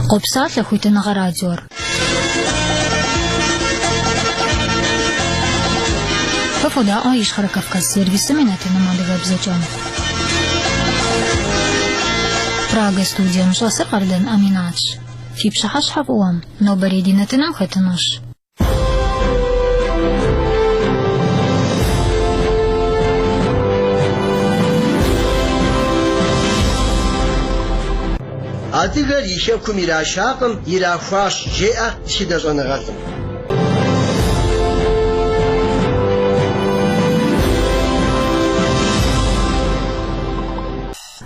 قبصات لخوتنا غراديور ففودا آيش خرا كفكاز سيرفيس مناتنا مالغا بزجان براغ ستوديا مشاسر قردن أميناتش في بشحش حفوام نو بريدينتنا وختناش أديگر يشبكم إلى شاقم إلى فاش جاء شدة زنغاتم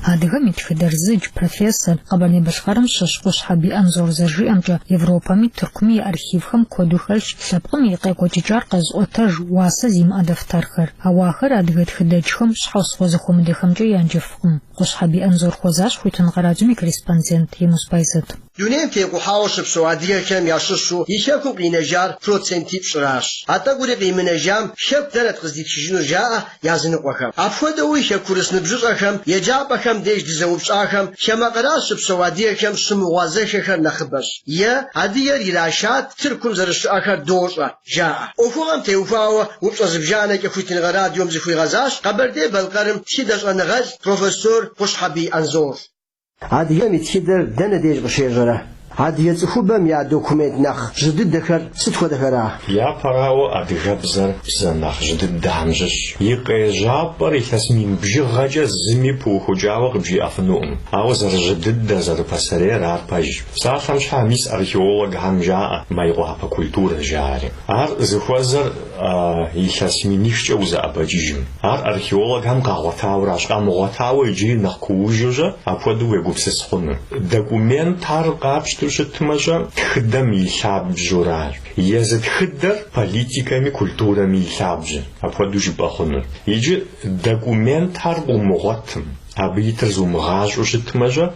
هذا متخدر زج بروفيسور قبل بشخرم ششقش حبي أنظر زجي أمجا يوروبا مي تركمي أرخيفهم كودوخلش سبقم يقاق وججار قز أتر واسا زيم أدفترخر أواخر أدغت خدجهم شحوص وزخوم دخم جا ينجفهم قش حبي أنظر خوزاش خوتن غراجمي كريسبانزنت يموس بايزت دونيم تيقو حاوش بسوادية كم يششو يشبكم قينجار بروتسنتي بشراش حتى قولي قيمنجام شب ثلاث قصدي تشجنو جاء يازنق وخم أفودو يشبكو رسن بجوز أخم يجاب أخم ديش دزوبش أخم شما قراش بسوادية كم سموازش أخر نخبش يا عدية ريلاشات تركم زرش أخر دوشة جاء أفوغم تيوفاو وبس أزبجانا كفوتين غراد يوم زخوي غزاش قبل دي بالقرم تشيدش أنغاز بروفيسور قشحبي أنزور عادي متخدر دنا ديج بشيجرة عادي يتخوبم يا دوكومنت نخ جدد دكر ستخو دكرا يا براو أديها بزر بزنخ جدد دهمجش يقيجاب بري تصميم بجغجة زمي بوخو جاوغ بجي أفنوم أوزر جدد دزر بسري رار باج ساخمش حاميس أرخيولوج هم جاء ما يقوها بكولتور جاري زخوزر يتصمينيش جوزا أبجيجم أرخيولوج هم قاوتاو راش قاموتاو يجي نخكوجوجا أبودو يقوبسس خون دوكومنت تارقابش تمجا خدم يلعب جورار يزد خدر политиками культурами يلعب أبودوش بخونر يجي دوكومنت هاربو مغتم أبيتر زومغاج وش تمجا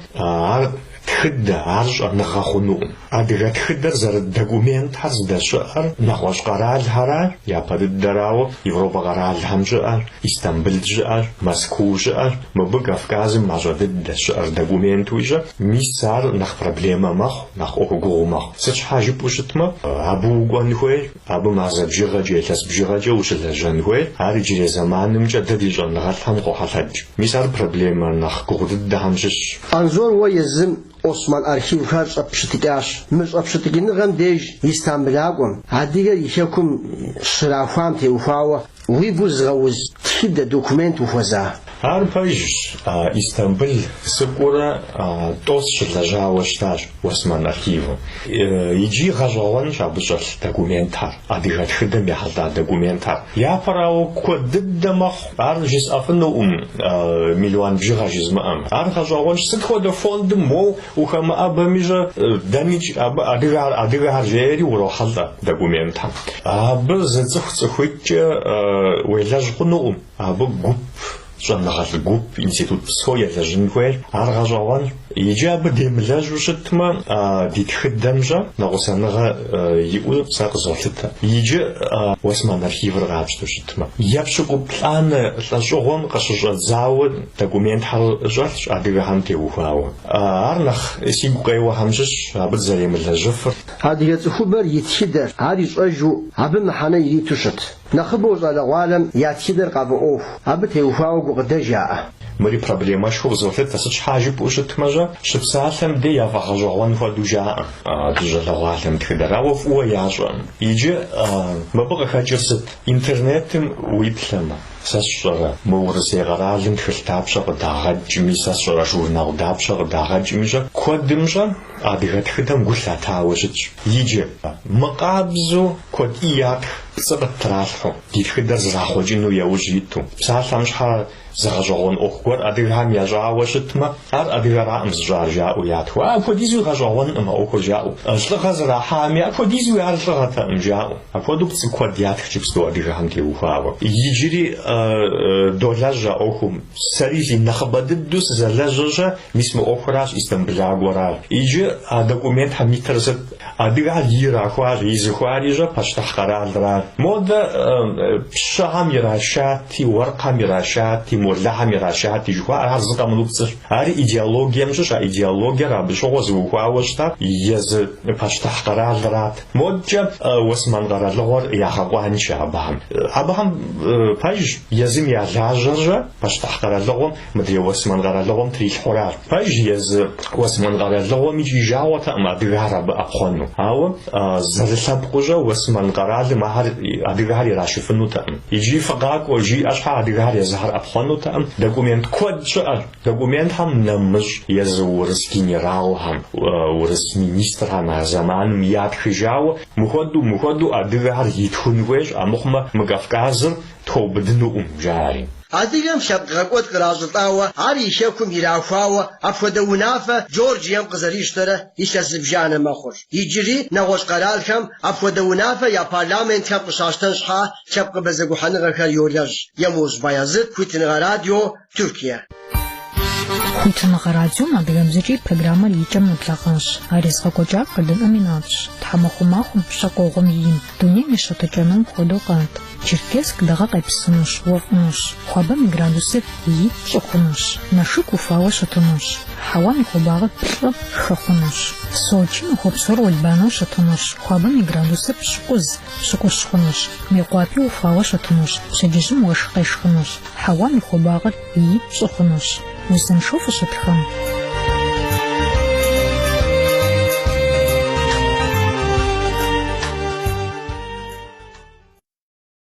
تخدر عرج نخخونو أدغت خدر زر دوكومنت هرز دشار نخوش قرال هرار يا بدد دراو يوروبا قرال همجار إستنبول جار مسكو جار مبق أفكاز مجدد دشار دوكومنت ويجا ميسار نخ بروبليما مخ نخ أوغو مخ سش حاجة بوشتما أبو قانوي أبو مازب جيغاجي لس بجيغاجي وشل جانوي هارجي زمان مجدد جان نغتهم قحلج ميسار بروبليما نخ قودد همجش أنظر ويزم Osman arşiv karşı apşıtıkaş, mız apşıtıkini gam dej İstanbul'agum. Adiga yişakum şırafam teufawa, uybuz gavuz tibde dokument ufaza. Арпаж Истанбул сыкура тос шылажао штаж Осман архиву. Иджи гажаван шабжал документар. Адыгат хыдам яхалда документар. Я парао коддамах аржис афну миллион бжигажизмам. Ар гажаван сыкхода фонд мо ухама абамижа дамич адыга харжери урохалда документар. Абы зацхцхуйча уелажгуну абы гуп جناغ الجوب إنستيتوت بسوية لجنوير أرجعوان يجاب ديملاج وشتما ديتخدمجا نغسانغا يقول ساق زولتا يجي واسمان أرخيف رغابش وشتما يبشقو بلان لجوغون قشجات زاود دوكومنت حال جاتش أديغا هم تيوهاو أرنخ سيبو قيوة همجش عبد زريم اللجفر هذه يتخبر يتخدر هذه أجو عبد محانا يريتوشت نخبوز على العالم يتخدر قابو أوف عبد تيوهاو قد جاء مري بروبليما شو زوفت تسج حاجة بوشت مجا شبساتهم دي يفعجوان فدو جاء دجال العالم تخدر أوف وياجان يجي مبغى خجرت إنترنت ويبلما ساشرا مورسي غرالم خلتابشا قداغد جمي ساشرا جورنال دابشا قداغد جميجا كودمجا أدغت خدم قلتا وجج يجي مقابزو كود إياك سبت ترالخو ديتخدر زراخوجينو يوجيتو بسالامش حال زغجون أخور أدغام يجاوشتما أدغرا أمزجار جاءو ياتو أفوديزو غجون أما أخور جاءو أجلغ زرا حامي أفوديزو يالغغة أم جاءو أفودو بسكواد ياتخ جبستو أدغام تيوفاو يجري دولاجا أخو سريزي نخبددوس زلاجا ميسمو أخوراش إستنبلا غورال يجي دوكومنت هميترزت أدغا ليرا خوار يزخواريجا پشتخ قرار درار مودا بشغام يراشاتي ورقام يراشاتي мурлахам ирашат ижхва арзыкам лупцш ари идеологиям жа идеология рабшого звухауста ез паштах каралрат моджа осман каралгор яхагванча абахам паж езим ялажжа паштах каралгом мдре осман каралгом трихора паж ез осман каралгом ижжавата мадгара апхону ау зрсабқужа осман карал махар адгари рашифнута иджи фагак وجي أشحى دقار يظهر أبخانوتا دقومنت كود شعر دقومنت هم نمج يزورس جنرال هم ورس مينيستر هم زمان مياد خجاو مخدو أدقار يتخنوش أمخما مقفقازر توبدنو جاري أديهم شبق قد قرازطاوة عري شكم يراخواوة أفودا ونافة جورجيام قزريشترة يشتزب جانا مخور يجري نغوش قرالكم أفودا ونافة يا بارلامنت كم قشاشتن شحا شبق بزقو حنغا كاريولج يموز بايزد كويتنغا راديو تركيا كويتنغا راديو مدغمزجي программа ليجم نطلقنش عريسغا قجاق قدن أميناتش تحمخو شاقوغم يين دونيمي شاتجانم خودو قانت Черкесск дага къепсынущ, уэфӏынущ, хуабэм и градусыр и щӏыхъунущ, Налшык уфауэ щытынущ, хьэуам и хуабагъыр плӏы хэхъунущ, Сочи мыхъуэпсор уэлбанэу щытынущ, хуабэм и градусыр пщыкӏущ хъунущ, Мекъуапи уфауэ щытынущ, пщэдджыжьым уэшх къешхынущ, хьэуам и хуабагъыр и щӏыхъунущ. Узыншэу фыщытхэм.